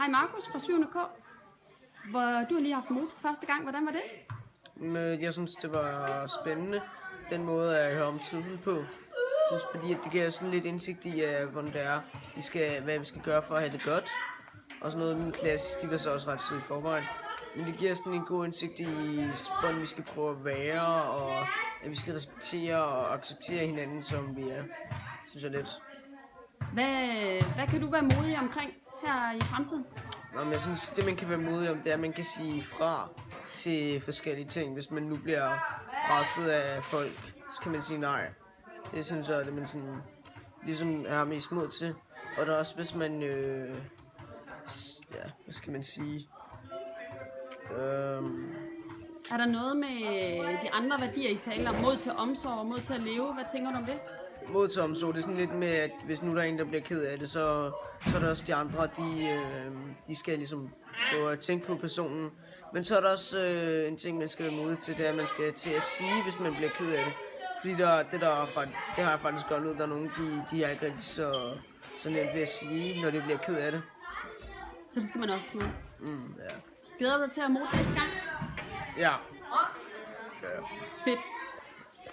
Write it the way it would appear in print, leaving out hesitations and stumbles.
Hej Markus fra 7.K. Hvor du har lige haft motor første gang. Hvordan var det? Jeg synes, det var spændende, den måde at høre om trivsel på. Jeg synes, fordi at det giver sådan lidt indsigt i, hvordan det er, hvad vi skal gøre for at have det godt. Og sådan noget, min klasse, de var så også ret søde i forvejen. Men det giver sådan en god indsigt i, hvordan vi skal prøve at være, og at vi skal respektere og acceptere hinanden, som vi er. Synes jeg lidt. Hvad kan du være modig omkring her i fremtiden? Jeg synes, det man kan være modig om, det er, at man kan sige fra til forskellige ting. Hvis man nu bliver presset af folk, så kan man sige nej. Det synes jeg, det man sådan, ligesom er mest mod til. Og der er også, hvis man, hvad skal man sige? Er der noget med de andre værdier, I taler om? Mod til omsorg og mod til at leve. Hvad tænker du om det? Mod til omsorg, det er sådan lidt med, at hvis nu der er en, der bliver ked af det, så er der også de andre, de skal ligesom prøve at tænke på personen. Men så er der også en ting, man skal være modig til, det er, at man skal til at sige, hvis man bliver ked af det. Fordi det har jeg faktisk godt ud, der er nogen, de er ikke rigtig så nemt ved at sige, når de bliver ked af det. Så det skal man også tage med. Ja. Glæder du dig til at motor næste gang? Ja. Fedt.